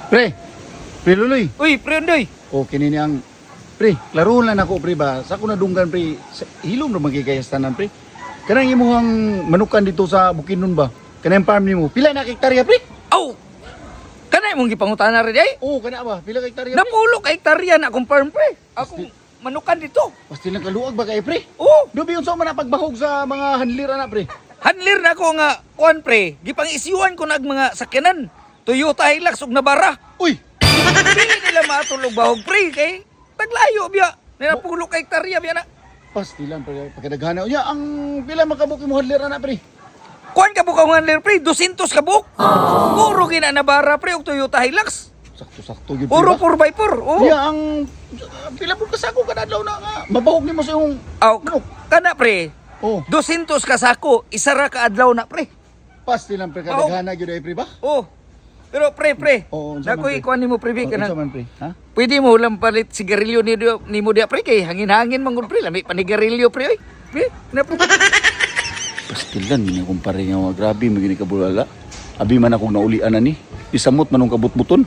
Pre, pre Luloy. Uy, pre Undoy. O kinini ang pre, laruan lang ako pre ba. Sa ko nadunggan pre, hilom na magigayas tanan pre. Kanang imuhang manukan dito sa Bukidnon ba? Kanang farm nimo. Pila na hektarya pre? Aw! Kanay mong gipangutana rin ay? Oo, kana ba? Pila ka hektarya pre? Napulo ka hektarya na akong farm pre. Akong manukan dito. Basta lang kaluag ba kay pre? Oo. Dobi unsa man napagbahog sa mga handlira na pre? Handler na ako nga, kuan pre, gipang-isyuan ko na ang mga sakyanan. Toyota Hilux ug Navara. Uy, Dili nila matulog bahog pre, kay taglayo biya. Napulo ka hektarya biya na. pasti lang pre. Pagkadaghana unya ang pila makabuk imo handlira na pre? Kuan ka bukang handler pre, 200 ka buk. Puro gina Navara pre ug Toyota Hilux. Sakto-sakto gyud pre. Puro ba? 4x4. Oo. Iya ang pila pud kasako kada adlaw na nga mabahog nimo sa imong Aw, manok. kana pre. Oh, 200 ka sako, isa ra ka adlaw na pre. pasti lang pre kadaghana gyud ay pre ba? Oh. Pero pre, Oo, unsa man, nakoy pre? kuan nimo pre Unsa kana. man pre? Ha? Pwede mo lang palit sigarilyo ni mo dia pre kay hangin-hangin man gud pre, lami panigarilyo pre oy. Pre, na pre. Pastilan ni kumpare nga grabe magini ka bulala. Abi man akong naulian ani. Isamot manong kabut-buton.